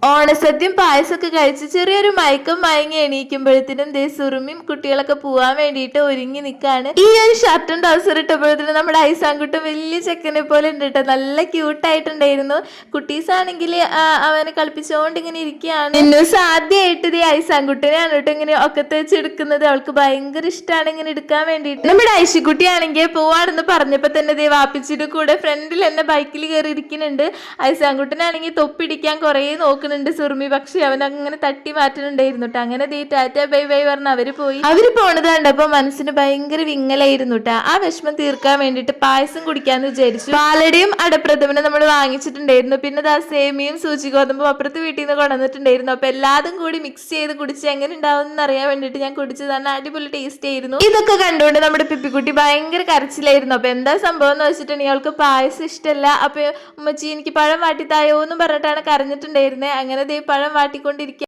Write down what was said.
ഓണസദ്യയും പായസമൊക്കെ കഴിച്ച് ചെറിയൊരു മയക്കം മയങ്ങി എണീക്കുമ്പോഴത്തേനും ദേ സുറുമിയും കുട്ടികളൊക്കെ പോവാൻ വേണ്ടിയിട്ട് ഒരുങ്ങി നിൽക്കാണ്. ഈ ഒരു ഷർട്ടും ട്രൗസർ ഇട്ടപ്പോഴത്തേനും നമ്മുടെ ഐസാൻകുട്ടും വലിയ ചെക്കനെ പോലെ ഉണ്ട് കേട്ടോ. നല്ല ക്യൂട്ടായിട്ടുണ്ടായിരുന്നു. കുട്ടീസ് ആണെങ്കിൽ അവനെ കളിപ്പിച്ചുകൊണ്ട് ഇങ്ങനെ ഇരിക്കുകയാണ്. ഇന്നൂസ് ആദ്യമായിട്ട് ഇതേ ഐസാൻകുട്ടനെയാണ് കേട്ടോ ഇങ്ങനെ ഒക്കത്ത് വെച്ച് എടുക്കുന്നത്. അവൾക്ക് ഭയങ്കര ഇഷ്ടമാണ് ഇങ്ങനെ എടുക്കാൻ വേണ്ടിയിട്ട്. നമ്മുടെ ഐശിക്കുട്ടി ആണെങ്കിൽ പോവാണെന്ന് പറഞ്ഞപ്പോ തന്നെ ദേ വാപ്പിച്ചിട്ട് കൂടെ ഫ്രണ്ടിൽ എന്നെ ബൈക്കിൽ കയറി ഇരിക്കുന്നുണ്ട്. ഐസാൻകുട്ടനാണെങ്കിൽ തൊപ്പിടിക്കാൻ കുറേ നോക്കുന്നുണ്ട് സുറുമി. പക്ഷെ അവൻ അങ്ങനെ തട്ടി മാറ്റുന്നുണ്ടായിരുന്നു കേട്ടോ. അങ്ങനെ ദേ ടാറ്റ ബൈ ബൈ പറഞ്ഞ് അവര് പോണത് കണ്ടപ്പോ മനസ്സിന് ഭയങ്കര വിങ്ങലായിരുന്നു കേട്ടോ. ആ വിഷമം തീർക്കാൻ വേണ്ടിയിട്ട് പായസം കുടിക്കാന്ന് വിചാരിച്ചു. പാലടയും അടപ്രഥമനും നമ്മൾ വാങ്ങിച്ചിട്ടുണ്ടായിരുന്നു. പിന്നെ ദാ സേമിയും സൂചി ഗോതമ്പും അപ്പുറത്ത് വീട്ടിൽ നിന്ന് കൊണ്ടുവന്നിട്ടുണ്ടായിരുന്നു. അപ്പൊ എല്ലാതും കൂടി മിക്സ് ചെയ്ത് കുടിച്ച് എങ്ങനെ ഉണ്ടാവും അറിയാൻ വേണ്ടിയിട്ട് ഞാൻ കുടിച്ചതാണ്. അടിപൊളി ടേസ്റ്റ് ആയിരുന്നു. ഇതൊക്കെ കണ്ടുകൊണ്ട് നമ്മുടെ പിപ്പിക്കുട്ടി ഭയങ്കര കരച്ചിലായിരുന്നു. അപ്പൊ എന്താ സംഭവം എന്ന് വെച്ചിട്ടുണ്ടെങ്കിൽ അവൾക്ക് പായസം ഇഷ്ടമല്ല. അപ്പൊ ഉമ്മച്ചി എനിക്ക് പഴം വാട്ടിത്തായോ എന്ന് പറഞ്ഞിട്ടാണ് കരഞ്ഞിട്ടുണ്ടായിരുന്നത്. അങ്ങനെ ദേ പഴം വാട്ടിക്കൊണ്ടിരിക്കുക.